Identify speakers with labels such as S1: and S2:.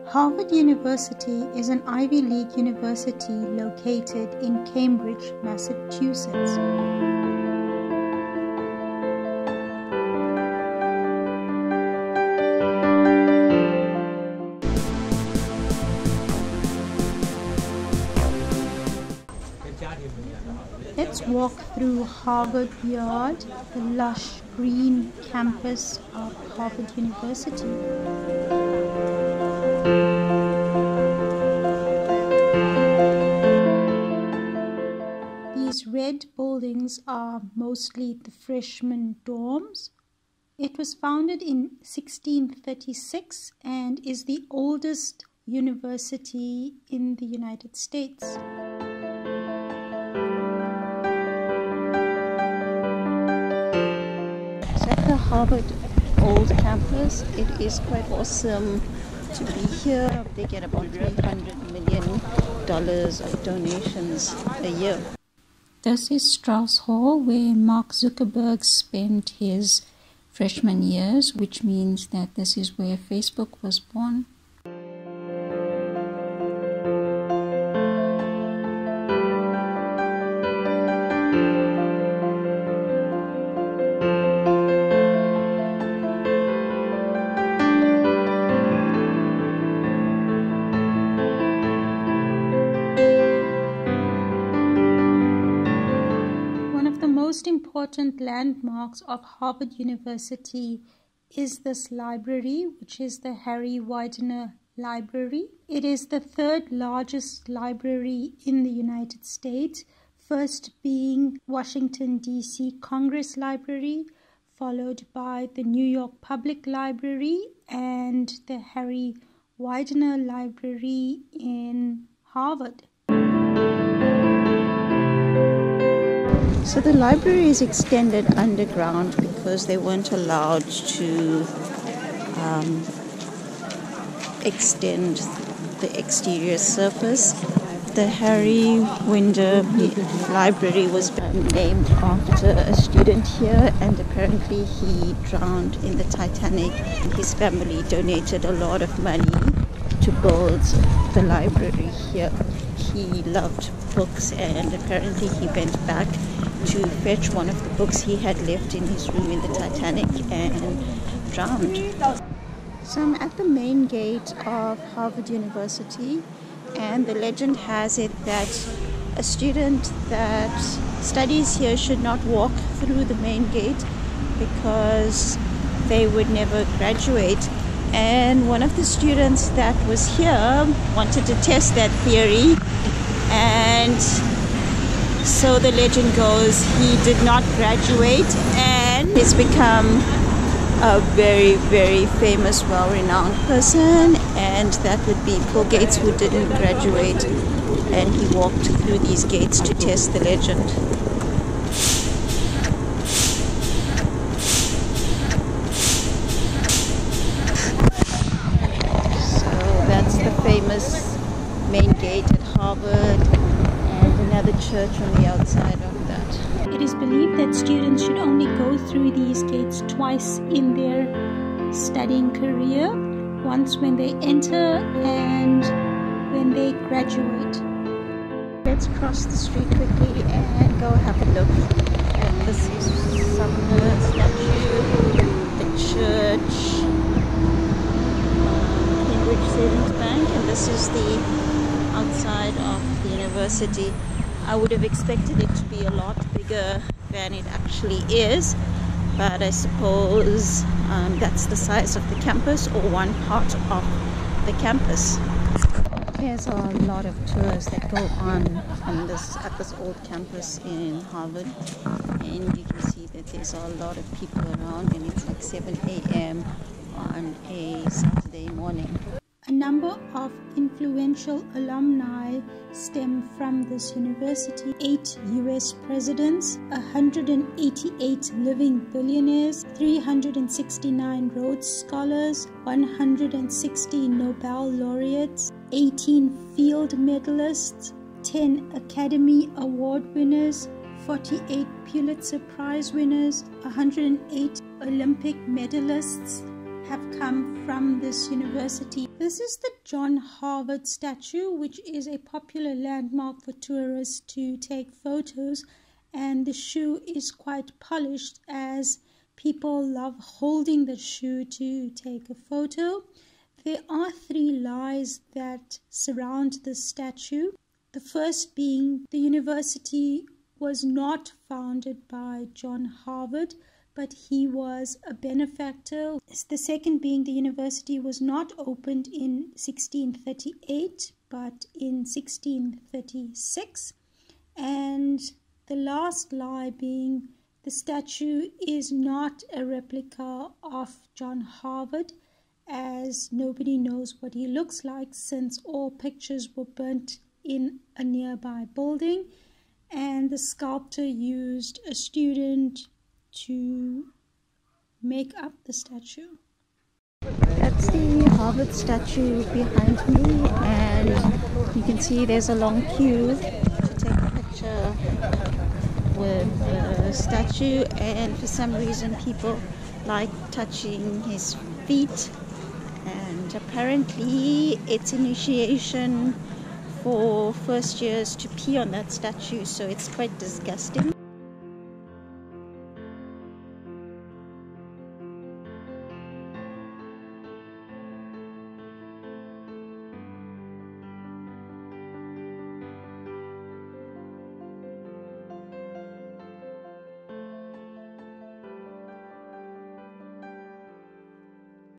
S1: Harvard University is an Ivy League university located in Cambridge, Massachusetts. Let's walk through Harvard Yard, the lush green campus of Harvard University. These red buildings are mostly the freshman dorms. It was founded in 1636 and is the oldest university in the United States. The Harvard old campus. It is quite awesome to be here. They get about $300 million of donations a year. This is Strauss Hall, where Mark Zuckerberg spent his freshman years, which means that this is where Facebook was born. Most important landmarks of Harvard University is this library, which is the Harry Weidner Library. It is the third largest library in the United States, first being Washington, D.C. Congress Library, followed by the New York Public Library and the Harry Weidner Library in Harvard. So the library is extended underground because they weren't allowed to extend the exterior surface. The Harry Weidner Library was named after a student here, and apparently he drowned in the Titanic. His family donated a lot of money to build the library here. He loved books, and apparently he went back to fetch one of the books he had left in his room in the Titanic and drowned. So I'm at the main gate of Harvard University, and the legend has it that a student that studies here should not walk through the main gate because they would never graduate. And one of the students that was here wanted to test that theory, and so the legend goes he did not graduate, and he's become a very, very famous, well-renowned person, and that would be Bill Gates, who didn't graduate, and he walked through these gates to test the legend. Famous main gate at Harvard, and another church on the outside of that. It is believed that students should only go through these gates twice in their studying career, once when they enter and when they graduate. Let's cross the street quickly and go have a look at this Sumner statue, the church, Savings Bank, and this is the outside of the university. I would have expected it to be a lot bigger than it actually is, but I suppose that's the size of the campus, or one part of the campus. There's a lot of tours that go on at this old campus in Harvard, and you can see that there's a lot of people around, and it's like 7 a.m. on a Saturday morning. A number of influential alumni stem from this university. 8 US presidents, 188 living billionaires, 369 Rhodes Scholars, 160 Nobel laureates, 18 field medalists, 10 Academy Award winners, 48 Pulitzer Prize winners, 108 Olympic medalists,
S2: have come from this university. This is the John Harvard statue, which is a popular landmark for tourists to take photos, and the shoe is quite polished as people love holding the shoe to take a photo. There are 3 lies that surround this statue. The first being the university was not founded by John Harvard, but he was a benefactor. The second being the university was not opened in 1638, but in 1636. And the last lie being the statue is not a replica of John Harvard, as nobody knows what he looks like since all pictures were burnt in a nearby building, and the sculptor used a student to make up the statue.
S1: That's the Harvard statue behind me, and you can see there's a long queue to take a picture with the statue, and for some reason people like touching his feet, and apparently it's initiation for first years to pee on that statue, so it's quite disgusting.